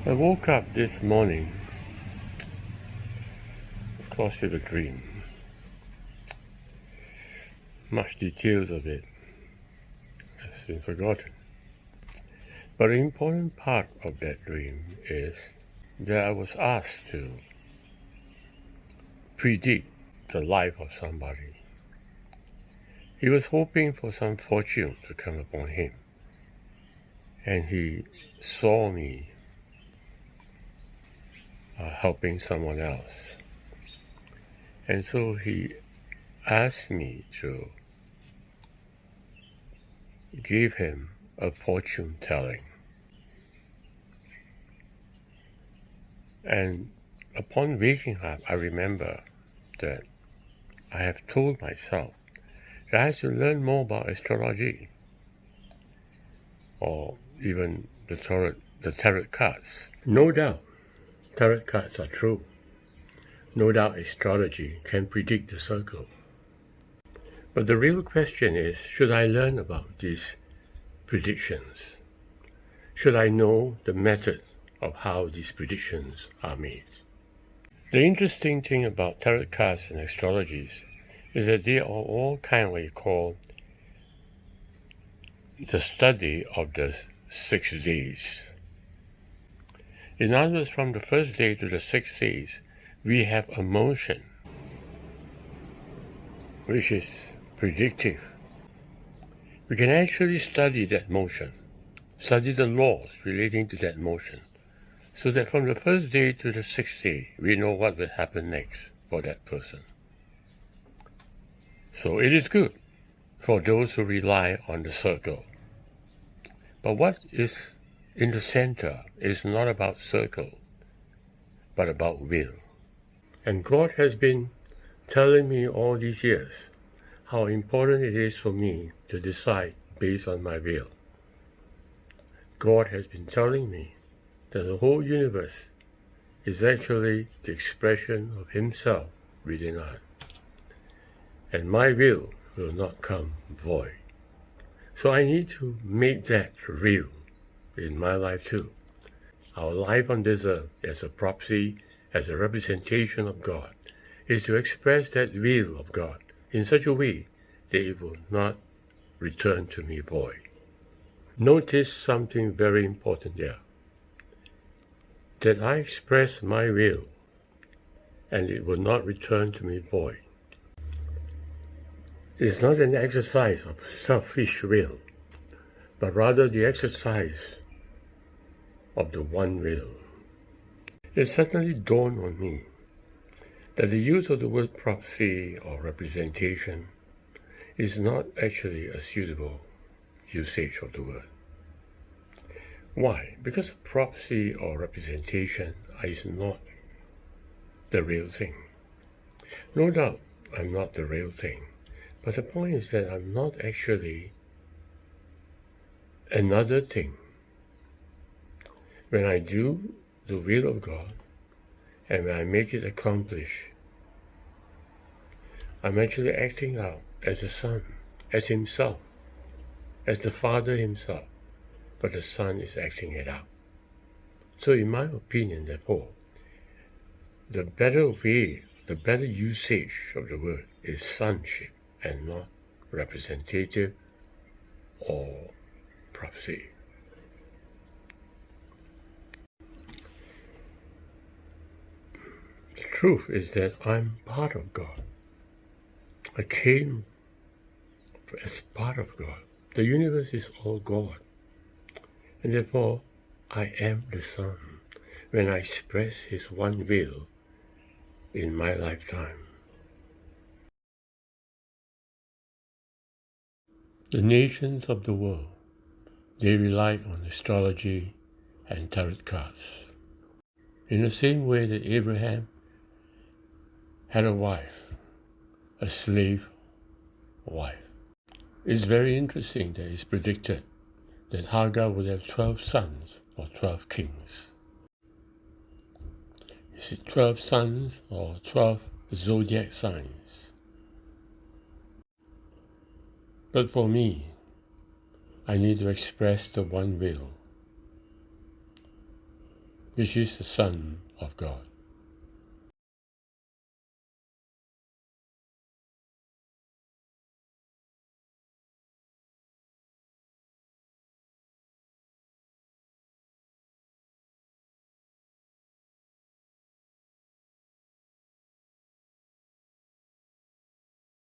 I woke up this morning, of course, with a dream. Much details of it has been forgotten. But the important part of that dream is that I was asked to predict the life of somebody. He was hoping for some fortune to come upon him, and he saw me helping someone else. And so he asked me to give him a fortune telling. And upon waking up, I remember that I have told myself that I have to learn more about astrology, or even the tarot cards. No doubt, tarot cards are true. No doubt astrology can predict the circle. But the real question is, should I learn about these predictions? Should I know the method of how these predictions are made? The interesting thing about tarot cards and astrologies is that they are all kindly called the study of the 6 days. In other words, from the first day to the 6 days, we have a motion which is predictive. We can actually study that motion, study the laws relating to that motion, so that from the first day to the 6th day, we know what will happen next for that person. So it is good for those who rely on the circle. But what is in the center is not about circle, but about will. And God has been telling me all these years how important it is for me to decide based on my will. God has been telling me that the whole universe is actually the expression of Himself within us. And my will not come void. So I need to make that real in my life too. Our life on this earth as a prophecy, as a representation of God, is to express that will of God in such a way that it will not return to me void. Notice something very important there. That I express my will and it will not return to me void. It's not an exercise of selfish will, but rather the exercise of the one will. It suddenly dawned on me that the use of the word prophecy or representation is not actually a suitable usage of the word. Why? Because prophecy or representation is not the real thing. No doubt I'm not the real thing, but the point is that I'm not actually another thing. When I do the will of God and when I make it accomplish, I'm actually acting out as the Son, as Himself, as the Father Himself, but the Son is acting it out. So in my opinion, therefore, the better way, the better usage of the word is sonship and not representative or prophecy. The truth is that I'm part of God. I came as part of God. The universe is all God. And therefore, I am the Son when I express His one will in my lifetime. The nations of the world, they rely on astrology and tarot cards. In the same way that Abraham had a wife, a slave wife. It's very interesting that it's predicted that Hagar would have 12 sons or 12 kings. Is it 12 sons or 12 zodiac signs? But for me, I need to express the one will. which is the Son of God.